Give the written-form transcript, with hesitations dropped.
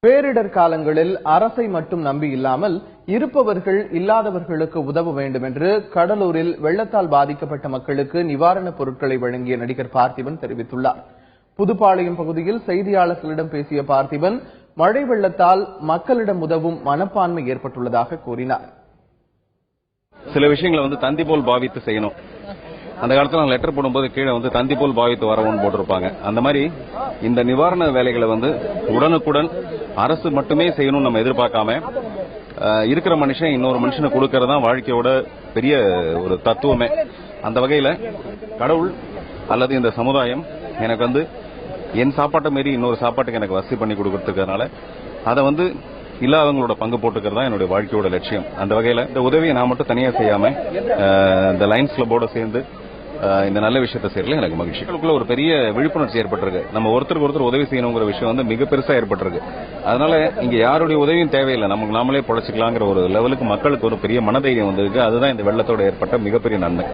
பேரிடர் காலங்களில் அரசை மட்டும் நம்பி இல்லாமல் இருப்பவர்கள் இல்லாதவர்களுக்கு உதவ வேண்டும் என்று கடலூரில் வெள்ளத்தால் பாதிக்கப்பட்ட மக்களுக்கு நிவாரணப் பொருட்களை வழங்கிய நடிகர் பார்த்திபன் தெரிவித்துள்ளார். புதுப்பாளையம் பகுதியில் செய்தியாளர்களிடம் பேசிய பார்த்திபன் மழை வெள்ளத்தால் மக்களிடம் உதவும் மனப்பான்மை ஏற்பட்டுள்ளதாக கூறினார். சில விஷயங்களை தந்தி போல் பாவித்து செய்யணும். அந்த காலத்துல நான் லெட்டர் போடும்போது கீழே தந்தி போல் பாவித்து வரவுன்னு போட்டிருப்பாங்க. அந்த மாதிரி இந்த நிவாரண வேலைகளை உடனுக்குடன் அரசு மட்டுமே செய்யணும்னு நம்ம எதிர்பார்க்காம இருக்கிற மனுஷன் இன்னொரு மனுஷனை கொடுக்கறதா வாழ்க்கையோட பெரிய ஒரு தத்துவமே. அந்த வகையில கடவுள் அல்லது இந்த சமுதாயம் எனக்கு என் சாப்பாட்டை மாரி இன்னொரு சாப்பாட்டுக்கு எனக்கு வசதி பண்ணி கொடுக்கறதுனால அதை இல்லாதவங்களோட பங்கு போட்டுக்கிறதா என்னுடைய வாழ்க்கையோட லட்சியம். அந்த வகையில இந்த உதவியை நான் மட்டும் தனியா செய்யாம இந்த லைன்ஸ் கிளப்போட சேர்ந்து இந்த நல்ல விஷயத்தை செய்யறதுல எனக்கு மகிழ்ச்சி. மக்களுக்குள்ள ஒரு பெரிய விழிப்புணர்ச்சி ஏற்பட்டிருக்கு. நம்ம ஒருத்தருக்கு ஒருத்தர் உதவி செய்யணுங்கிற விஷயம் மிக பெருசா ஏற்பட்டிருக்கு. அதனால இங்க யாருடைய உதவியும் தேவையில்லை, நமக்கு நாமளே பொழைச்சிக்கலாங்கிற ஒரு லெவலுக்கு மக்களுக்கு ஒரு பெரிய மனதைரியம் வந்திருக்கு. அதுதான் இந்த வெள்ளத்தோட ஏற்பட்ட மிகப்பெரிய நன்மை.